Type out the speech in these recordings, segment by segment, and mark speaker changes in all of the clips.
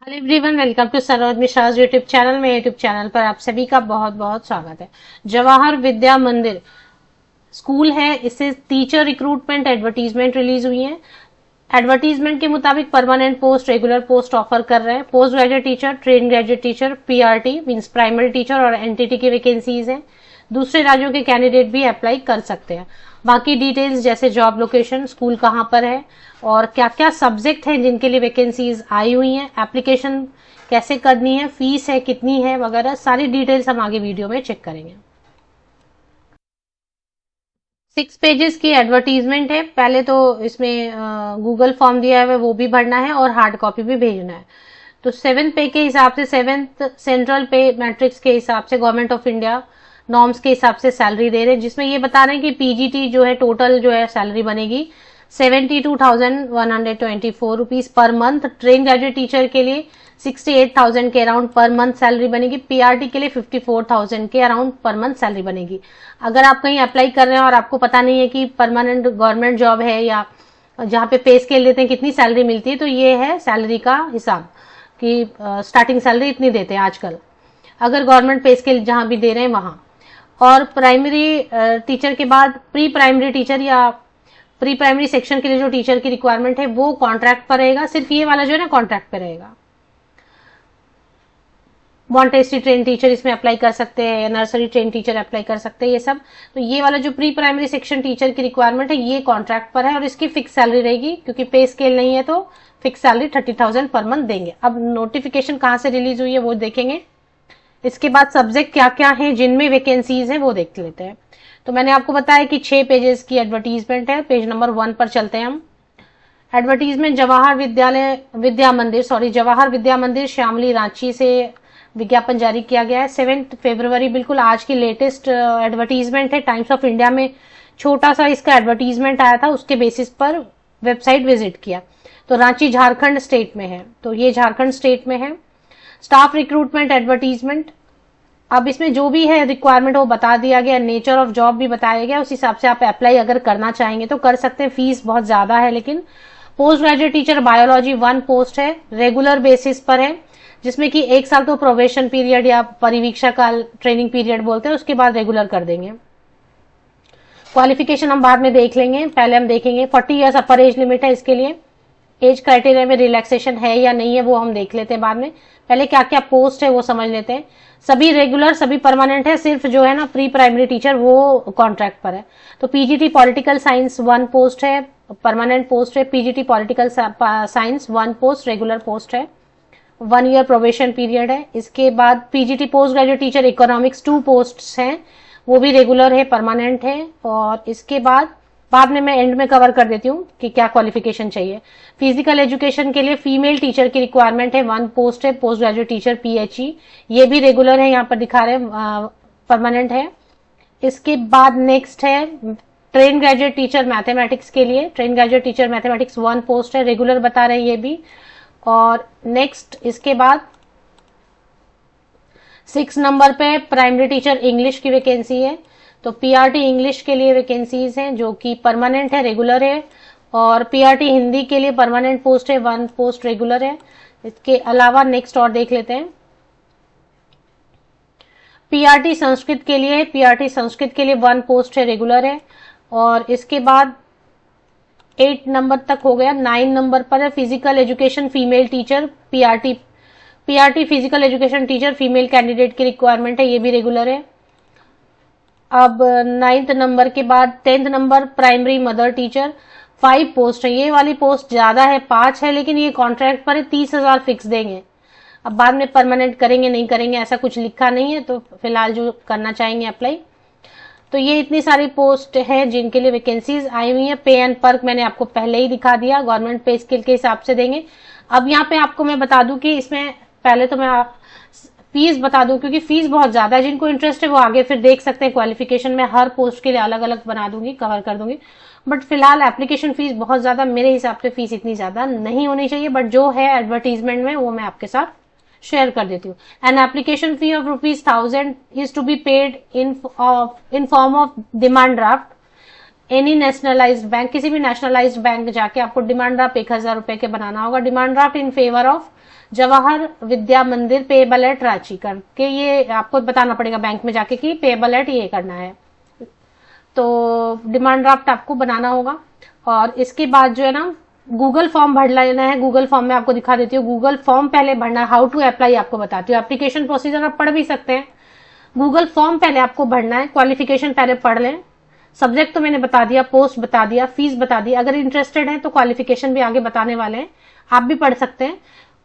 Speaker 1: Hello everyone, welcome to Saroj Mishra's YouTube channel में। YouTube channel पर आप सभी का बहुत बहुत स्वागत है। जवाहर विद्या मंदिर स्कूल है, इससे टीचर रिक्रूटमेंट एडवर्टीजमेंट रिलीज हुई है। एडवर्टीजमेंट के मुताबिक permanent post, regular post offer कर रहे हैं। Post graduate teacher, train graduate teacher, PRT means primary teacher और एनटीटी की वैकेंसीज हैं। दूसरे राज्यों के कैंडिडेट भी अप्लाई कर सकते हैं। बाकी डिटेल्स जैसे जॉब लोकेशन, स्कूल कहाँ पर है और क्या क्या सब्जेक्ट हैं जिनके लिए वैकेंसीज आई हुई हैं, एप्लीकेशन कैसे करनी है, फीस है कितनी है वगैरह सारी डिटेल्स हम आगे वीडियो में चेक करेंगे। 6 पेजेस की एडवर्टीजमेंट है। पहले तो इसमें गूगल फॉर्म दिया है वो भी भरना है और हार्ड कॉपी भी भेजना है। तो 7 पे के हिसाब से, 7th सेंट्रल पे मैट्रिक्स के हिसाब से गवर्नमेंट ऑफ इंडिया नॉर्म्स के हिसाब से सैलरी दे रहे हैं, जिसमें ये बता रहे हैं कि पीजीटी जो है टोटल जो है सैलरी बनेगी 72,124 rupees per month. Train graduate teacher के लिए 68,000 के अराउंड पर मंथ सैलरी बनेगी। पीआरटी के लिए 54,000 के अराउंड पर मंथ सैलरी बनेगी। अगर आप कहीं अप्लाई कर रहे हैं और आपको पता नहीं है कि परमानेंट गवर्नमेंट जॉब है या जहाँ पे पे स्केल देते हैं कितनी सैलरी मिलती है, तो ये है सैलरी का हिसाब कि स्टार्टिंग सैलरी इतनी देते हैं आजकल, अगर गवर्नमेंट पे स्केल जहां भी दे रहे हैं वहां। और प्राइमरी टीचर के बाद प्री प्राइमरी टीचर या प्री प्राइमरी सेक्शन के लिए जो टीचर की रिक्वायरमेंट है वो कॉन्ट्रैक्ट पर रहेगा। सिर्फ ये वाला जो है ना कॉन्ट्रैक्ट पर रहेगा। मॉन्टेसरी ट्रेन टीचर इसमें अप्लाई कर सकते हैं, नर्सरी ट्रेन टीचर अप्लाई कर सकते हैं, ये सब। तो ये वाला जो प्री प्राइमरी सेक्शन टीचर की रिक्वायरमेंट है ये कॉन्ट्रैक्ट पर है और इसकी फिक्स सैलरी रहेगी, क्योंकि पे स्केल नहीं है तो फिक्स सैलरी 30,000 पर मंथ देंगे। अब नोटिफिकेशन कहाँ से रिलीज हुई है वो देखेंगे। इसके बाद सब्जेक्ट क्या क्या है जिनमें वैकेंसीज है वो देख लेते हैं। तो मैंने आपको बताया कि 6 पेजेस की एडवर्टीजमेंट है। पेज नंबर 1 पर चलते हैं हम। एडवर्टीजमेंट जवाहर विद्या मंदिर श्यामली रांची से विज्ञापन जारी किया गया है। 7 फरवरी, बिल्कुल आज की लेटेस्ट एडवर्टीजमेंट है। टाइम्स ऑफ इंडिया में छोटा सा इसका एडवर्टीजमेंट आया था, उसके बेसिस पर वेबसाइट विजिट किया। तो रांची झारखंड स्टेट में है, तो ये झारखंड स्टेट में है। स्टाफ रिक्रूटमेंट एडवर्टीजमेंट, अब इसमें जो भी है रिक्वायरमेंट वो बता दिया गया, नेचर ऑफ जॉब भी बताया गया, उस हिसाब से आप अप्लाई अगर करना चाहेंगे तो कर सकते हैं। फीस बहुत ज्यादा है लेकिन। Post graduate teacher biology 1 post है, रेगुलर बेसिस पर है, जिसमें कि 1 साल तो प्रोबेशन पीरियड या परिवीक्षा काल ट्रेनिंग पीरियड बोलते हैं, उसके बाद रेगुलर कर देंगे। क्वालिफिकेशन हम बाद में देख लेंगे, पहले हम देखेंगे 40 ईयर्स अपर एज लिमिट है इसके लिए। एज क्राइटेरिया में रिलैक्सेशन है या नहीं है वो हम देख लेते हैं बाद में। पहले क्या क्या पोस्ट है वो समझ लेते हैं। सभी रेगुलर, सभी परमानेंट है, सिर्फ जो है ना प्री प्राइमरी टीचर वो कॉन्ट्रैक्ट पर है। तो पीजीटी पॉलिटिकल साइंस 1 पोस्ट है, परमानेंट पोस्ट है। PGT political science 1 post regular post है, 1 ईयर प्रोबेशन पीरियड है। इसके बाद PGT post graduate teacher economics 2 post हैं, वो भी रेगुलर है, परमानेंट है। और इसके बाद में मैं एंड में कवर कर देती हूँ कि क्या क्वालिफिकेशन चाहिए। फिजिकल एजुकेशन के लिए फीमेल टीचर की रिक्वायरमेंट है, 1 पोस्ट है, पोस्ट ग्रेजुएट टीचर पीएचई, ये भी रेगुलर है, यहाँ पर दिखा रहे हैं परमानेंट है। इसके बाद नेक्स्ट है ट्रेन ग्रेजुएट टीचर मैथमेटिक्स के लिए, train graduate teacher mathematics 1 post है, रेगुलर बता रहे हैं ये भी। और नेक्स्ट इसके बाद 6 नंबर पे प्राइमरी टीचर इंग्लिश की वैकेंसी है। तो पीआरटी इंग्लिश के लिए वैकेंसीज हैं जो कि परमानेंट है, रेगुलर है। और पीआरटी हिंदी के लिए परमानेंट पोस्ट है, 1 पोस्ट रेगुलर है। इसके अलावा नेक्स्ट और देख लेते हैं। पीआरटी संस्कृत के लिए, पीआरटी संस्कृत के लिए 1 पोस्ट है, रेगुलर है। और इसके बाद 8 नंबर तक हो गया। 9 नंबर पर है physical education female teacher, PRT physical education teacher female candidate की रिक्वायरमेंट है, ये भी रेगुलर है। अब 9th नंबर के बाद 10th number primary mother teacher 5 post है। ये वाली पोस्ट ज्यादा है, 5 है, लेकिन ये कॉन्ट्रैक्ट पर है, 30,000 फिक्स देंगे। अब बाद में परमानेंट करेंगे नहीं करेंगे ऐसा कुछ लिखा नहीं है, तो फिलहाल जो करना चाहेंगे अप्लाई। तो ये इतनी सारी पोस्ट है जिनके लिए वैकेंसीज आई हुई है। पे एंड पर्क मैंने आपको पहले ही दिखा दिया, गवर्नमेंट पे स्केल के हिसाब से देंगे। अब यहाँ पे आपको मैं बता दूं कि इसमें पहले तो मैं फीस बता दूं, क्योंकि फीस बहुत ज्यादा है। जिनको इंटरेस्ट है वो आगे फिर देख सकते हैं। क्वालिफिकेशन में हर पोस्ट के लिए अलग अलग बना दूंगी, कवर कर दूंगी। बट फिलहाल एप्लीकेशन फीस बहुत ज्यादा, मेरे हिसाब से फीस इतनी ज्यादा नहीं होनी चाहिए, बट जो है एडवर्टीजमेंट में वो मैं आपके साथ शेयर कर देती हूँ। An application fee of ₹1000 is to be paid in form of demand draft. Any nationalised bank, किसी भी नेशनलाइज्ड बैंक जाके आपको डिमांड ड्राफ्ट 1,000 रुपए के बनाना होगा। Demand draft in favour of Jawahar Vidya Mandir payable eight Ranchi करके, ये आपको बताना पड़ेगा बैंक में जाके कि पेएबल एट ये करना है। तो डिमांड ड्राफ्ट आपको बनाना होगा। और इसके बाद जो है ना गूगल फॉर्म भर लेना है। गूगल फॉर्म में आपको दिखा देती हूँ, गूगल फॉर्म पहले भरना है। हाउ टू अप्लाई आपको बताती हूँ, एप्लीकेशन प्रोसीजर आप पढ़ भी सकते हैं। गूगल फॉर्म पहले आपको भरना है, क्वालिफिकेशन पहले पढ़ लें। सब्जेक्ट तो मैंने बता दिया, पोस्ट बता दिया, फीस बता दी। अगर इंटरेस्टेड है तो क्वालिफिकेशन भी आगे बताने वाले हैं, आप भी पढ़ सकते हैं।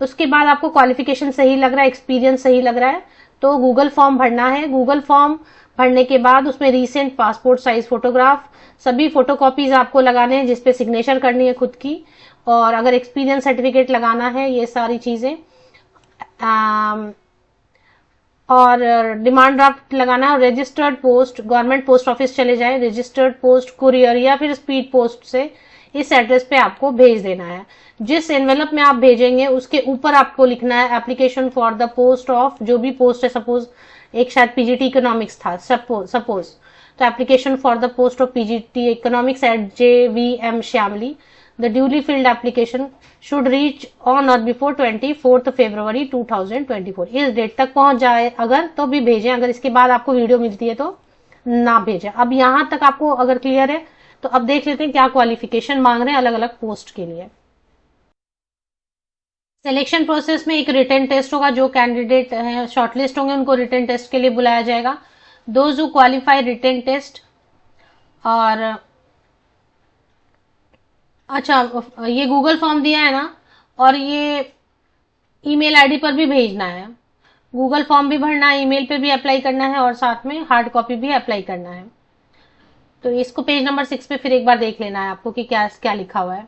Speaker 1: उसके बाद आपको क्वालिफिकेशन सही लग रहा है, एक्सपीरियंस सही लग रहा है, तो गूगल फॉर्म भरना है। गूगल फॉर्म भरने के बाद उसमें रीसेंट पासपोर्ट साइज फोटोग्राफ, सभी फोटोकॉपीज आपको लगाने हैं जिसपे सिग्नेचर करनी है खुद की, और अगर एक्सपीरियंस सर्टिफिकेट लगाना है, ये सारी चीजें। और डिमांड ड्राफ्ट लगाना है। और registered post government post office चले जाए, रजिस्टर्ड पोस्ट कुरियर या फिर स्पीड पोस्ट से इस एड्रेस पे आपको भेज देना है। जिस एनवेलप में आप भेजेंगे उसके ऊपर आपको लिखना है application for the post of, जो भी पोस्ट है, सपोज एक शायद पीजीटी इकोनॉमिक्स था, सपोज तो application for the post of PGT economics at JVM Shamli. The duly filled application should reach on or before 24 February 2024। इस डेट तक पहुंच जाए अगर तो भी भेजें, अगर इसके बाद आपको वीडियो मिलती है तो ना भेजें। अब यहां तक आपको अगर क्लियर है तो अब देख लेते हैं क्या क्वालिफिकेशन मांग रहे हैं अलग अलग पोस्ट के लिए। सिलेक्शन प्रोसेस में एक रिटन टेस्ट होगा, जो कैंडिडेट हैं शॉर्टलिस्ट होंगे उनको रिटन टेस्ट के लिए बुलाया जाएगा। Those who qualify written test. और अच्छा, ये गूगल फॉर्म दिया है ना, और ये ईमेल आईडी पर भी भेजना है। गूगल फॉर्म भी भरना है, ईमेल पे भी अप्लाई करना है, और साथ में हार्ड कॉपी भी अप्लाई करना है। तो इसको पेज नंबर 6 पे फिर एक बार देख लेना है आपको कि क्या क्या लिखा हुआ है।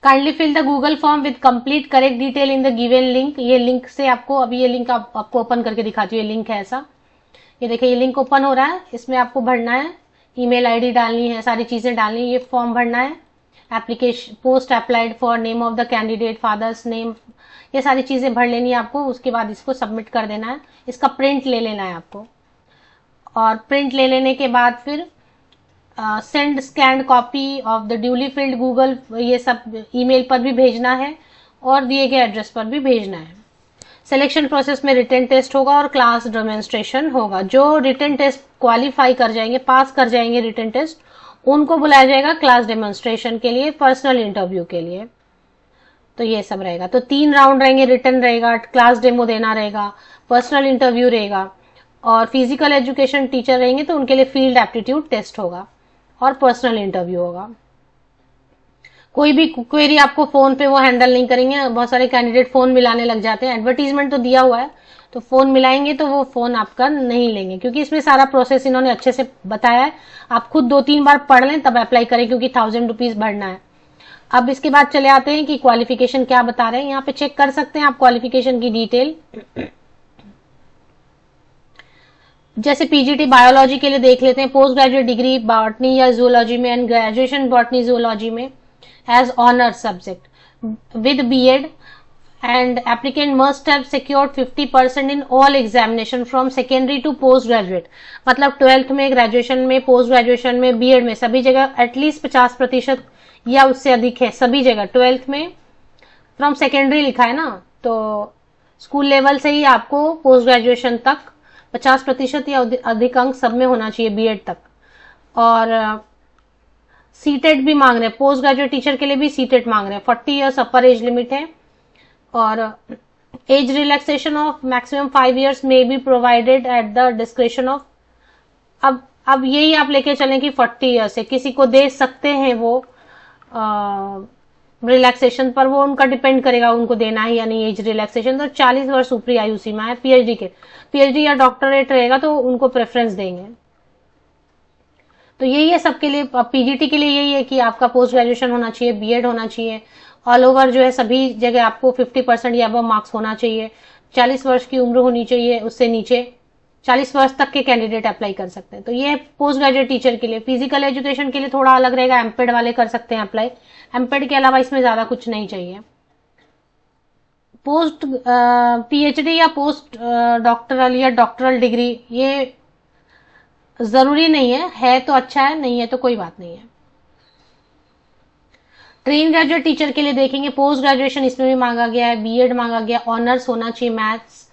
Speaker 1: Kindly fill the Google form with complete correct detail in the given link. ये लिंक से आपको, अभी ये लिंक आपको ओपन करके दिखाती हूँ, ये लिंक है ऐसा, ये देखिए ये लिंक ओपन हो रहा है, इसमें आपको भरना है, ईमेल आईडी डालनी है, सारी चीजें डालनी है, ये फॉर्म भरना है। Application post applied for, name of the candidate, father's name, ये सारी चीजें भर लेनी है आपको। उसके बाद इसको सबमिट कर देना है। इसका प्रिंट ले लेना है आपको, और प्रिंट ले लेने के बाद फिर send scanned copy of the duly field Google, ये सब ईमेल पर भी भेजना है और दिए गए एड्रेस पर भी भेजना है। सिलेक्शन प्रोसेस में रिटन टेस्ट होगा और क्लास डेमोन्स्ट्रेशन होगा। जो रिटन टेस्ट क्वालिफाई कर जाएंगे, पास कर जाएंगे रिटन टेस्ट, उनको बुलाया जाएगा क्लास डेमोन्स्ट्रेशन के लिए, पर्सनल इंटरव्यू के लिए। तो ये सब रहेगा। तो 3 राउंड रहेंगे, रिटन रहेगा, क्लास डेमो देना रहेगा, पर्सनल इंटरव्यू रहेगा, और फिजिकल एजुकेशन टीचर रहेंगे तो उनके लिए फील्ड एप्टीट्यूड टेस्ट होगा और पर्सनल इंटरव्यू होगा। कोई भी क्वेरी आपको फोन पे वो हैंडल नहीं करेंगे। बहुत सारे कैंडिडेट फोन मिलाने लग जाते हैं, एडवर्टीजमेंट तो दिया हुआ है, तो फोन मिलाएंगे तो वो फोन आपका नहीं लेंगे, क्योंकि इसमें सारा प्रोसेस इन्होंने अच्छे से बताया है। आप खुद 2-3 बार पढ़ लें तब अप्लाई करें, क्योंकि 1000 रुपीज भरना है। अब इसके बाद चले आते हैं कि क्वालिफिकेशन क्या बता रहे हैं। यहाँ पे चेक कर सकते हैं आप क्वालिफिकेशन की डिटेल। जैसे पीजीटी बायोलॉजी के लिए देख लेते हैं, पोस्ट ग्रेजुएट डिग्री बॉटनी या जूलॉजी में एंड ग्रेजुएशन बॉटनी जूलॉजी में as honour subject with BEd, and applicant must have secured 50% in all examination from secondary to post graduate. मतलब 12th में, ग्रेजुएशन में, पोस्ट ग्रेजुएशन में, BEd में, सभी जगह एटलीस्ट 50% या उससे अधिक है सभी जगह। 12th में फ्रॉम सेकेंडरी लिखा है ना, तो स्कूल लेवल से ही आपको पोस्ट ग्रेजुएशन तक 50% या अधिक अंक सब में होना चाहिए, बीएड तक। और सीटेट भी मांग रहे हैं, पोस्ट ग्रेजुएट टीचर के लिए भी सीटेट मांग रहे हैं। 40 इयर्स अपर एज लिमिट है, और age relaxation of maximum 5 years may be provided at the discretion of. अब यही आप लेके चलें कि 40 years है, किसी को दे सकते हैं वो रिलैक्सेशन पर, वो उनका डिपेंड करेगा उनको देना है या नहीं एज रिलैक्सेशन। तो 40 वर्ष ऊपरी आयु सीमा है। पीएचडी या डॉक्टरेट रहेगा तो उनको प्रेफरेंस देंगे। तो यही है सबके लिए। पीजीटी के लिए यही है कि आपका पोस्ट ग्रेजुएशन होना चाहिए, बीएड होना चाहिए, ऑल ओवर जो है सभी जगह आपको 50% या अबव मार्क्स होना चाहिए, 40 वर्ष की उम्र होनी चाहिए, उससे नीचे 40 वर्ष तक के कैंडिडेट अप्लाई कर सकते हैं। तो ये पोस्ट ग्रेजुएट टीचर के लिए। फिजिकल एजुकेशन के लिए थोड़ा अलग रहेगा, एमपेड वाले कर सकते हैं अप्लाई। एमपेड के अलावा इसमें ज्यादा कुछ नहीं चाहिए। पोस्ट पीएचडी या पोस्ट डॉक्टरल या डॉक्टरल डिग्री ये जरूरी नहीं है तो अच्छा है, नहीं है तो कोई बात नहीं है। ट्रेन ग्रेजुएट टीचर के लिए देखेंगे पोस्ट ग्रेजुएशन इसमें भी मांगा गया है, बीएड मांगा गया, ऑनर्स होना चाहिए maths,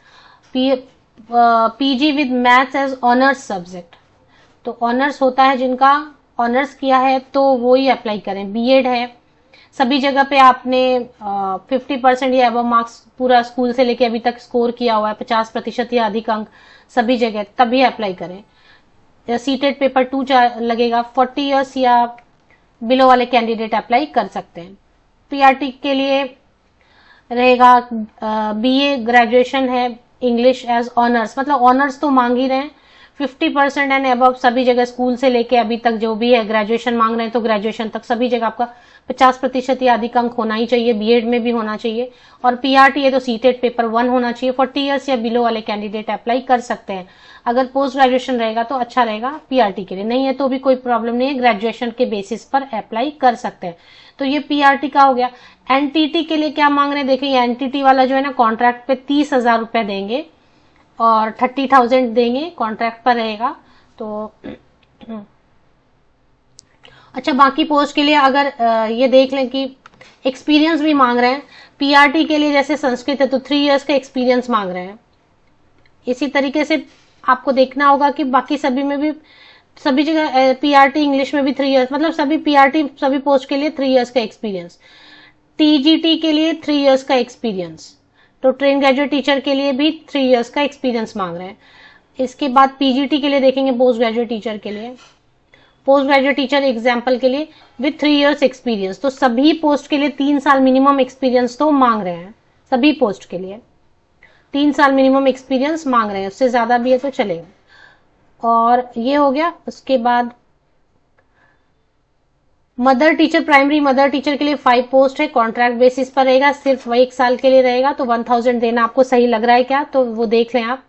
Speaker 1: PG with maths as honours subject. तो ऑनर्स होता है जिनका ऑनर्स किया है तो वो ही अप्लाई करें। बीएड है, सभी जगह पे आपने 50% या अबव मार्क्स पूरा स्कूल से लेके अभी तक स्कोर किया हुआ है, 50% या अधिक अंक सभी जगह, तभी अप्लाई करें। सीटेट पेपर 2 लगेगा, 40 इयर्स या बिलो वाले कैंडिडेट अप्लाई कर सकते हैं। पीआरटी के लिए रहेगा बीए ग्रेजुएशन है, इंग्लिश एज ऑनर्स, मतलब ऑनर्स तो मांग ही रहे हैं, 50% एंड अबव सभी जगह स्कूल से लेके अभी तक जो भी है, ग्रेजुएशन मांग रहे हैं तो ग्रेजुएशन तक सभी जगह आपका 50% या अधिक अंक होना ही चाहिए, बीएड में भी होना चाहिए। और पीआरटी है तो सीटेट पेपर 1 होना चाहिए। 40 इयर्स या बिलो वाले कैंडिडेट अप्लाई कर सकते हैं। अगर पोस्ट ग्रेजुएशन रहेगा तो अच्छा रहेगा पीआरटी के लिए, नहीं है तो भी कोई प्रॉब्लम नहीं है, ग्रेजुएशन के बेसिस पर अप्लाई कर सकते हैं। तो ये पीआरटी का हो गया। एनटीटी के लिए क्या मांग रहे हैं देखिए, एनटीटी वाला जो है ना कॉन्ट्रैक्ट पे 30,000 रुपए देंगे और 30,000 देंगे, कॉन्ट्रैक्ट पर रहेगा। तो अच्छा, बाकी पोस्ट के लिए अगर ये देख लें कि एक्सपीरियंस भी मांग रहे हैं। पीआरटी के लिए जैसे संस्कृत है तो 3 इयर्स का एक्सपीरियंस मांग रहे हैं। इसी तरीके से आपको देखना होगा कि बाकी सभी में भी, सभी जगह पीआरटी इंग्लिश में भी 3 इयर्स, मतलब सभी पीआरटी सभी पोस्ट के लिए 3 इयर्स का एक्सपीरियंस। टीजीटी के लिए 3 इयर्स का एक्सपीरियंस। तो ट्रेन ग्रेजुएट टीचर के लिए भी 3 इयर्स का एक्सपीरियंस मांग रहे हैं। इसके बाद पीजीटी के लिए देखेंगे, पोस्ट ग्रेजुएट टीचर के लिए, पोस्ट ग्रेजुएट टीचर एग्जाम्पल के लिए विद 3 इयर्स एक्सपीरियंस। तो सभी पोस्ट के लिए 3 साल मिनिमम एक्सपीरियंस तो मांग रहे हैं, सभी पोस्ट के लिए 3 साल मिनिमम एक्सपीरियंस मांग रहे हैं, उससे ज्यादा भी है तो चलेगा। और ये हो गया। उसके बाद mother teacher, primary mother teacher के लिए 5 पोस्ट है, कॉन्ट्रैक्ट बेसिस पर रहेगा, सिर्फ 1 साल के लिए रहेगा। तो 1000 देना आपको सही लग रहा है क्या, तो वो देख लें आप।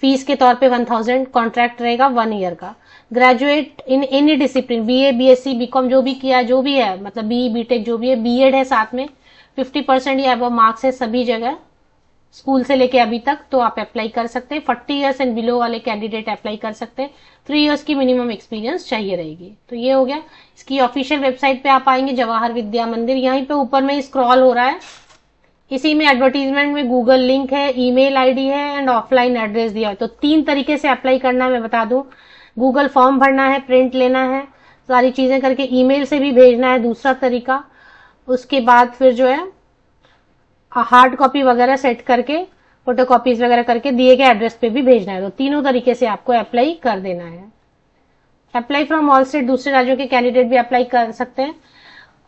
Speaker 1: फीस के तौर पे 1000, कॉन्ट्रैक्ट रहेगा 1 ईयर का। Graduate in any discipline, BA, BSc, BCom जो भी किया, जो भी है, मतलब बीई, बीटेक जो भी है, बीएड है साथ में, 50% या अबव मार्क्स है सभी जगह स्कूल से लेके अभी तक, तो आप अप्लाई कर सकते हैं। 40 इयर्स एंड बिलो वाले कैंडिडेट अप्लाई कर सकते हैं। 3 इयर्स की मिनिमम एक्सपीरियंस चाहिए रहेगी। तो ये हो गया। इसकी ऑफिशियल वेबसाइट पे आप आएंगे, जवाहर विद्या मंदिर, यहीं पे ऊपर में स्क्रॉल हो रहा है, इसी में एडवर्टीजमेंट में गूगल लिंक है, ईमेल आईडी है एंड ऑफलाइन एड्रेस दिया है। तो 3 तरीके से अप्लाई करना है, मैं बता दूं। गूगल फॉर्म भरना है, प्रिंट लेना है, सारी चीजें करके ईमेल से भी भेजना है, दूसरा तरीका। उसके बाद फिर जो है हार्ड कॉपी वगैरह सेट करके, फोटो कॉपीज वगैरह करके दिए गए एड्रेस पे भी भेजना है। तो तीनों तरीके से आपको अप्लाई कर देना है। अप्लाई फ्रॉम ऑल स्टेट, दूसरे राज्यों के कैंडिडेट भी अप्लाई कर सकते हैं।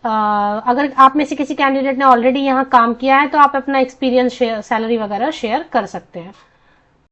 Speaker 1: अगर आप में से किसी कैंडिडेट ने ऑलरेडी यहाँ काम किया है तो आप अपना एक्सपीरियंस, सैलरी वगैरह शेयर कर सकते हैं।